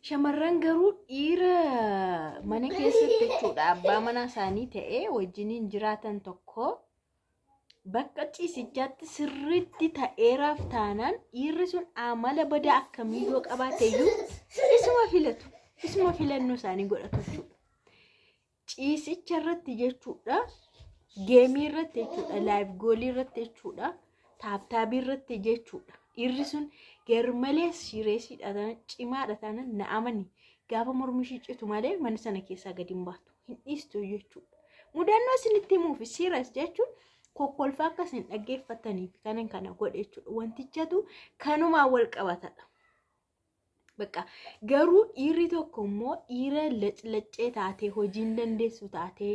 shamarran garuu dhiira mana keessatti jechuudha abbaa mana isaanii ta'ee wajjiniin jiraatan tokko bakka ciisichaatti sirriitti ta'eeraaf taanaan dhiirri sun amala badaa akkamii yoo qabaateyyuu isuma filannoo isaanii godhatu jechuudha. Ciisicha irratti jechuudha, geemii irratti jechuudha, laayif goolii irratti jechuudha, taaptaabii irratti jechuudha. Dhiirri sun garmalee sireesiidhaan cimaadha taanaan na amani gaafa mormishii citu malee mana sana keessaa gadi hin baatu hin dhiistu jechuudha. Mudannoo isinitti himuuf sirees jechuun kokkolfaa akkasiin dhaggeeffataniif kanan kana godhe jechuudha. Wantichatu kanumaan wal qabatadha. Bakka garuu dhiirri tokko immoo dhiira laccee taatee hojii hin dandeessu taatee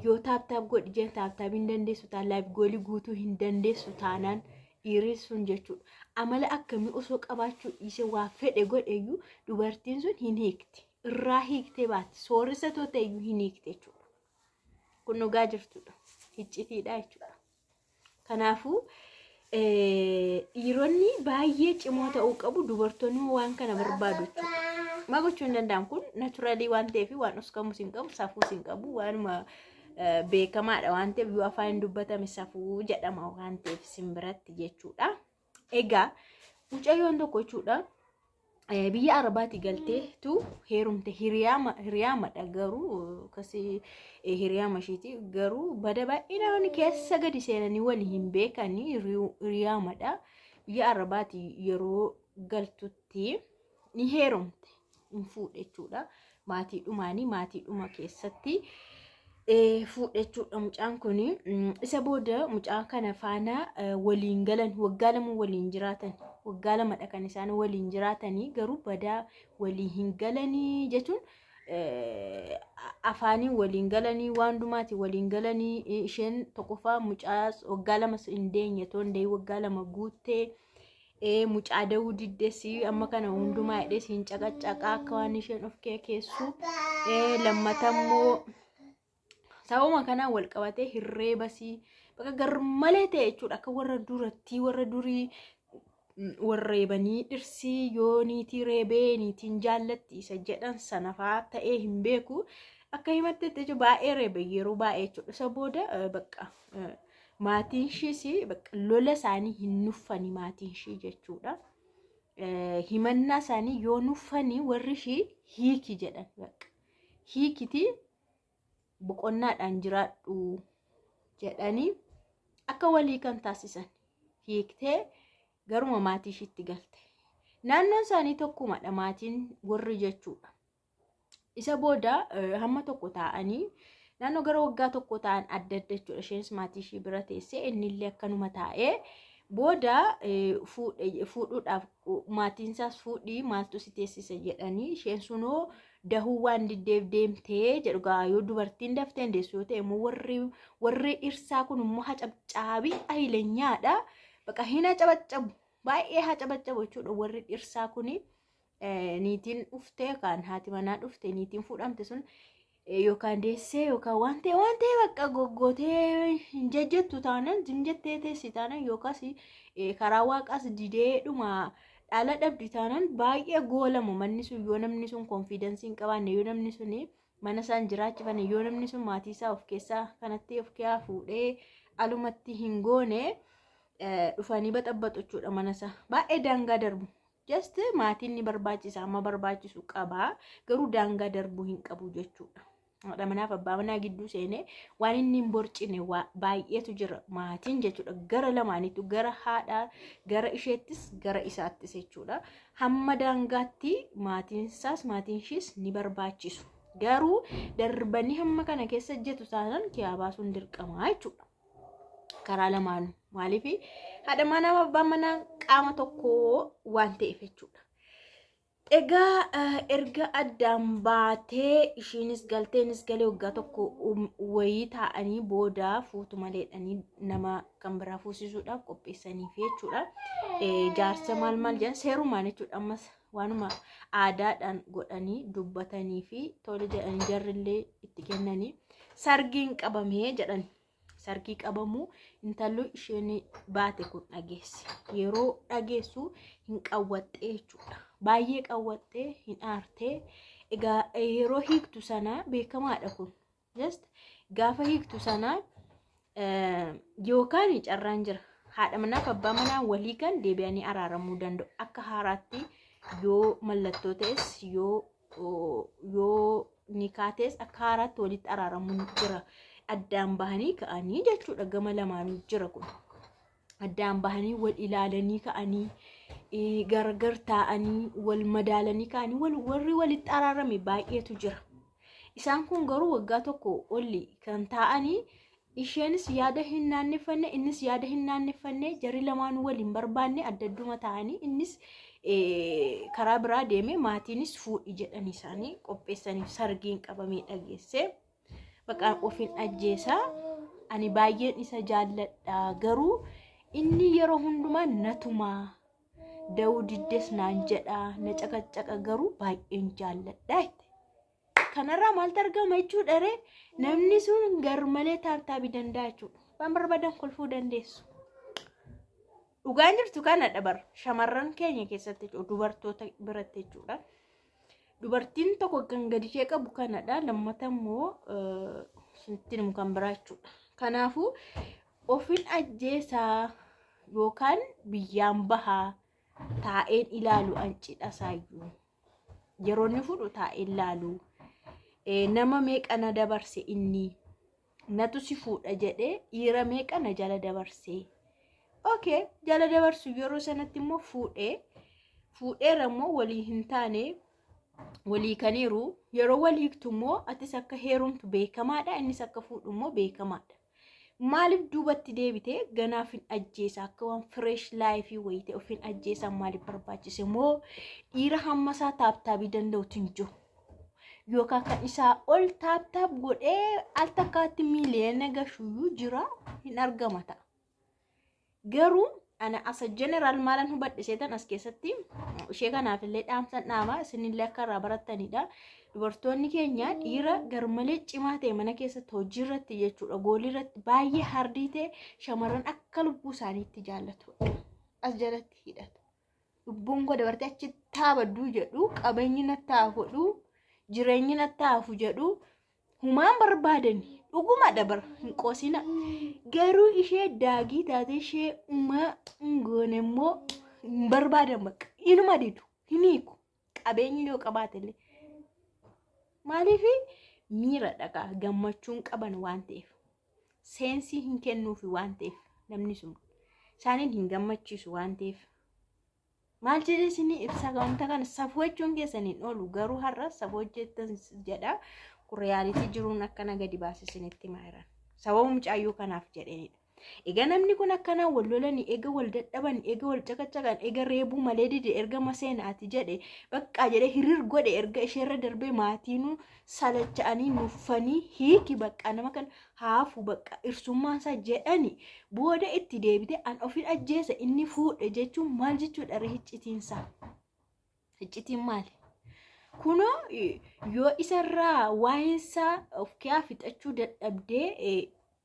yoo taaptaab godhi jeen taaptaab hin dandeessu taanaan laayif goolii guutuu hin dandeessu taanaan dhiirri sun jechuudha. Amala akkamii osoo qabaachuu dhiise waa fedhe godheyyuu dubartiin sun hin hiikti. Irraa hiiktee baatti soorisa ta'eyyuu hin hiikte jechuudha. Kun dhugaa jirtudha. Hiccitiidha jechuudha. Kanaafuu dhiironni baay'ee cimoo ta'uu qabu, dubartoonni waan kana barbaadu jechuudha. Maa gochuu hin danda'an kun naturalii waan ta'eef waan uskamus hin qabu, safuus hin qabu, waanuma beekamaadha waan ta'eef yoo afaan dubbatame safuu jedhama waan ta'eef simbiratti jechuudha. Egaa mucayyoon tokko jechuudha biyya Arabaatti galteetu heerumte hiriyaama garuu kasi hiriyaama isheeti garuu bada baay'inaan keessa gadi seenanii wali hin beekanii hiriyaamadha. Biyya Arabaatti yeroo galtutti ni heerumte hin fuudhe jechuudha. Maatiidhuma keessatti fuudhe jechuudha. Mucaan kun isa booda mucaan kana faana waliin galan waggaa lama waliin jiraatan. Waggaa lamadha kan isaan waliin jiraatanii garuu badaa waliin hin galanii jechuun afaanii waliin galanii waan dhumaati waliin galanii isheen tokkoffaa mucaa waggaa lama hin deenye toondee waggaa lama guuttee mucaa da'uu diddeessi amma kana hundumaa hidhee siin caqacaqaa akka waan isheen of keessu lammatammoo sababa kanaan wal qabatee hirreebasii bakka garmalee ta'e jechuudha. Akka warra durii warreebanii dhirsii yoo niitii reebee niitiin jaallatti isa jedhan sana fa'aa ta'ee hin beeku. Akka himattetti jechuudha baay'ee reebe yeroo baay'ee jechuudha. Isa booda bakka maatiin ishiis bakka lola isaanii hin nuffani maatiin ishii jechuudha. Himannaa isaanii yoo nuffanii warri ishii hiiki jedhan bakka hiikiti boqonnaadhaan jiraadhu jedhanii akka walii kan taasisan hiiktee garuma maatii ishiitti galte. Naannoon isaanii tokkumadha maatiin warri jechuudha. Isa booda hamma tokko taa'anii naannoo gara waggaa tokko ta'an adda jechuudha. Isheenis maatii ishii bira teessee innillee akkanuma taa'ee booda fuudhuudhaaf maatiin isaas fuudhii maaltu si teessisa jedhanii isheen sunoo dahuu waan diddeef deemtee jedhu yoo dubartiin daftee deessu yoo ta'e immoo warri dhirsaa kun immoo hacabcaabii ayilenyaadha. Bakka hin hacabaccabu baay'ee hacabaccabu jechuudha. Warri dhirsaa kun niitiin dhuftee kan haati manaa dhufte niitiin fuudhamte sun yookaan deessee yookaan waan ta'e bakka goggootee hin jejjettu taanaan jimjettee teessi taanaan yookaas karaa waaqaas dideedhuma dhala dhabdi taanaan baay'ee goolamu manni sun yoo namni sun konfiidensii hin qabaanne yoo namni sun mana isaan jiraachifanne yoo namni sun maatii isaa of keessaa kanatti of keessaa fuudhee alumatti hin goone dhufanii baxabbatu jechuudha. Mana isaa baay'ee daangaa darbu. Just maatiin ni barbaachisa amma barbaachisu qaba garuu daangaa darbuu hin qabu jechuudha. Haadha manaaf abbaa manaa gidduu seenee waan inni hin borcine baay'eetu jira maatiin jechuudha. Gara lamaaniitu gara haadhaa gara isheettis gara isaattis jechuudha. Hamma daangaatti maatiin isaas maatiin ishees ni barbaachisu. Garuu darbanii hamma kana keessa jettu taanaan kiyaa baasuun dirqama jechuudha. Karaa lamaanuu maaliif haadha manaa abbaa manaa qaama tokko waan ta'eef jechuudha. Egaa erga addaan baatee ishiinis galteenis galee waggaa tokko wayii taa'anii booda fuutu maleedhanii nama kan biraa fuusisuudhaaf qopheessaniif jechuudha. Jaarsa maal jedhan seerumaan jechuudha. Ammas waanuma aadaadhaan godhanii dubbatanii fi tole jedhanii jarrillee itti kennanii sargiin qabamee jedhan. Sargii qabamuu intallu isheen baate kun dhageesse. Yeroo dhageessu hin qawwaxxee jechuudha. baay'ee qawwattee hin aartee egaa yeroo hiiktu sana beekamaadha kun just gaafa hiiktu sana yookaan carraan jira haadha manaa fi abbaa manaa walii kan deebi'anii araaramuu danda'u akka haaraatti yoo mallattoo ta'es yoo nikaates akka haaraatti walitti araaramuu jira addaan bahanii ka'anii jechuudha gama lamaanuu jira kun addaan bahanii wal ilaalanii ka'anii gargar taa'anii wal madaalanii ka'anii warri walitti araarame baay'eetu jira isaan kun garuu waggaa tokko olli kan taa'anii isheenis yaada hin naannefanne innis yaada hin naannefanne jarri lamaanuu waliin barbaanne addadduma ta'anii innis karaa biraa deeme maatiinis fuudhi jedhanii isaanii qopheessaniif sargiin qabamee dhageesse baqaan ofiin ajjeesaa ani baay'een isa jaalladha garuu inni yeroo hundumaa natumaa da'uu diddes naan jedha na caqacaqa garuu baay'een jaalladha kanarraa maaltu argama jechuudha ree namni sun garmalee taabtaabii danda'a jechuudha waan barbaadan kolfuu dandeessu dhugaan jirtu kana dabar shamarran keenya keessatti dubartoota biratti jechuudha dubartiin tokko kan gadi ishee qabu kanadha lammata immoo ittiin kan biraa jechuudha kanaafuu ofiin ajjeesaa yookaan biyyaan bahaa taa'een ilaalu ancidha saayyuu yeroo inni fudhu taa'een ilaalu nama meeqa na dabarse inni natu si fuudha jedhee dhiira meeqa na jala dabarse okay jala dabarsu yeroo sanatti immoo fuudheera immoo walii hin taane walii kaniiru yeroo walii hiiktu immoo atis akka heerumtu beekamaadha innis akka fuudhu immoo beekamaadha maaliif duubatti deebite ganaaf hin ajjeesa akka waan fresh life wayite ofiin ajjeesan maaliif barbaachise moo dhiira hammasaa taabtaabii danda'utu hin jiru yookaan kan isaa ol taab godhee al takkaatti miiliyoona gashuyyuu jira hin argama ta'a garuu ana asa general maalan hubadhiseetan as keessatti ishee kanaaf illee dhaamsan dhaama isinillee akka irraa barattanidha dubartoonni keenya dhiira garmalee cimaa ta'e mana keessatti hojii irratti jechuudha goolii irratti baay'ee hardii ta'e shamarran akka lubbuu isaaniitti jaallatudha as jalatti hidhata lubbuun koo dabartee achi taabaduu jedhu qabeenyi nattaa godhu jireenyi nattaafu jedhu humaan barbaadani dhuguma dabar hin qoosina garuu ishee daagii taate ishee ngoone immoo hin barbaadan bakka inuma didu hin hiiku qabeenyi yoo qabaatellee maaliif miira dhagaa gammachuun qaban waan ta'eef seensii hin kennuufi waan ta'eef namni sun isaaniin hin gammachiisu waan ta'eef maal jedhee isin ibsa wanta kana safuu jechuun keessaniin oolu garuu har'a safuu hojjettan jedha kun reyaalitii jiruun akkana gadi baasisinitti maayiran sababa mucaayyuu kanaaf jedheenidha egaa namni kun akkana wal lolanii eega wal dadhaban eega wal caqacaqan eega reebuu malee dide erga maseenaati jedhe bakka jedhe hirir godhe erga isheerra darbee maatiinuu salacha'anii nuffanii hiiki bakka nama kan haafu bakka irsummaan isaa jedhani booda itti deebite an ofiin ajjeesa inni fuudhe jechuun maal jechuudha hiccitiinsa hiccitiin maali kunoo yoo isarraa waa'insaa of kiyaa fixachuu dadhabdee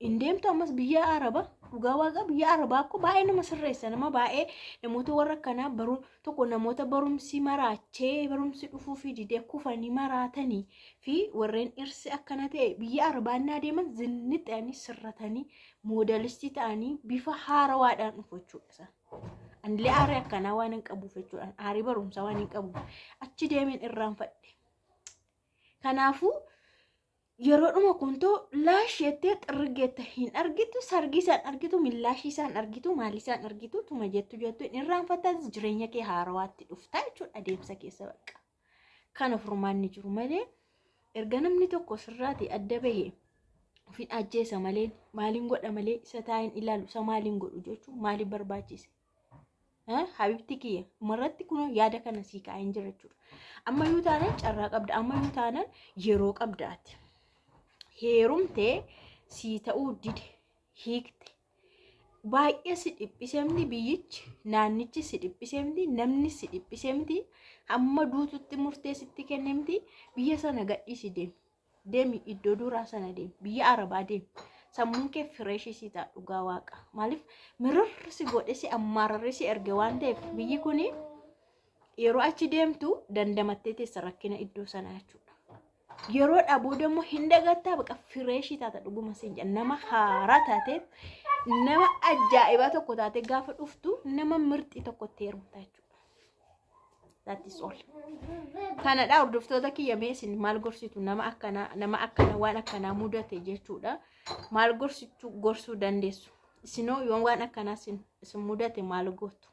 indeemtu ammas biyya araba dhugaa waaqa biyya arabaa akkoo baay'ee nama sirreessa nama baay'ee namoota warra kanaa baruu tokko namoota barumsi maraachee barumsi dhufuu fi didee kufanii maraatanii fi warreen dhirsi akkana ta'e biyya arabaa innaa deeman zinni ta'anii sirratanii moodalistii ta'anii bifa haarawaadhaan dhufu jechuudha anillee aarii akkanaa waan hin qabuuf jechuudha aarii barumsaa waan hin qabuuf achi deemeen irraanfadhe kanaafuu yeroo dhuma kuntoo laasheettee xirrigeetta hin argitu sargiisaan argitu millaashiisaan argitu maaliisaan argitu tuma jettu irraanfattaas jireenya kee haarawaatti dhuftaa jechuudha adeemsa keessa bakka kana furmaanni jiru malee erga namni tokko sirraati adda bahee ofiin ajjeesa malee maaliin godha malee isa taa'in ilaalu isa maaliin godhu jechuun maaliif barbaachise habibti kiyya umarratti kunoo yaada kana sii kaa'een jira jechuudha ammayyuu taanaan carraa qabda ammayyuu taanaan yeroo qabdaati heerumtee sii ta'uu dide hiikte baay'ee si dhiphisemti biyyichi naannichi si dhiphisemti namni si dhiphisemti hamma duututti murteessitti kennemti biyya sana gadhiisi deemi iddoo duraa sana deemi biyya arabaa deemi sammuun kee fireeshii si ta'a dhugaa waaqa maaliif mirarri si godhe si ammaararri si erge waan ta'eef biyyi kuni yeroo achi deemtu dandamattee teessa rakkina iddoo sanaa jechuudha. Yeroo dhabuu deemu hin dagattaa baqa fireeshii taata dhuguma siin jedha nama haaraa taatee nama ajaa'ibaa tokko taatee gaafa dhuftu nama mirxii tokko itti heerumta jechuudha. That is all. Kanadhaa hordoftoota kiyya mee isin maal gorsitu nama akkana waan akkanaa mudate jechuudha. Maal gorsuu dandeessu? Isinoo yoon waan akkanaa isin mudate maal gootu?